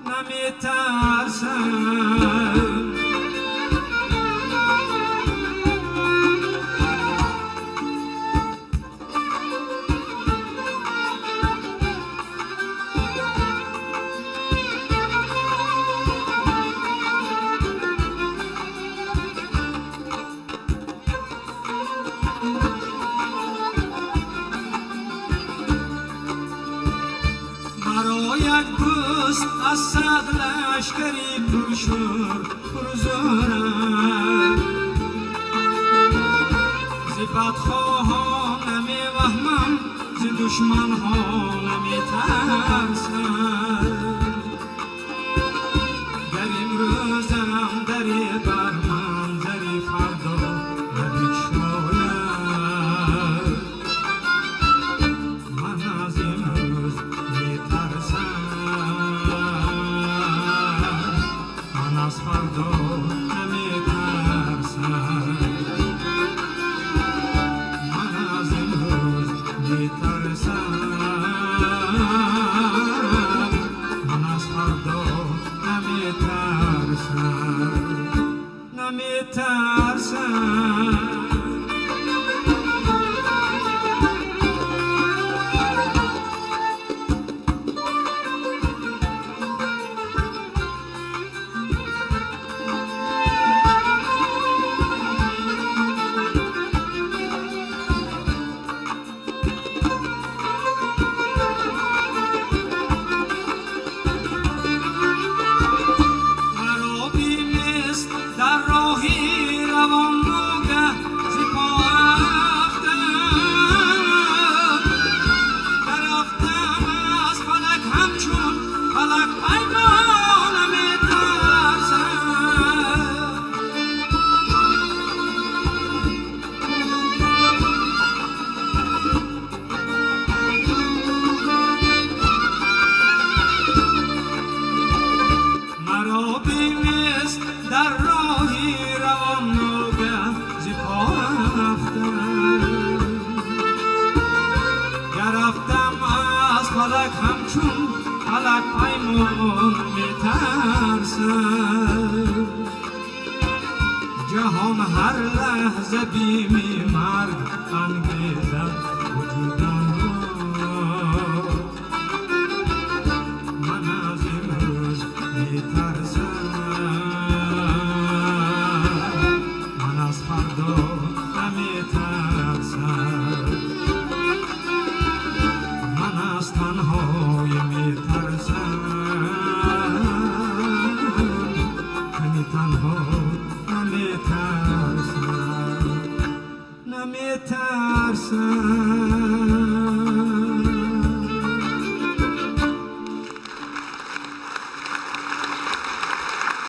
نمیترسم یک دوست از صد لشکری پرشور پرزورم ز بدخواهان نمیوهمم ز دشمن ها نمیترسم در امروزم دری بر منظری فردا نبگشاید من از امروز از فردا نمیترسم من از امروز میترسم من از فردا نمیترسم در راهی روان نوگه ز پا رفتم گرفتم از فلک همچون فلک پیمان میترسم جهان هر لحظه بیم مرگ انگیزد وجودم من از امروز میترسم من از تنهایی میترسم کنی تنها نمیترسم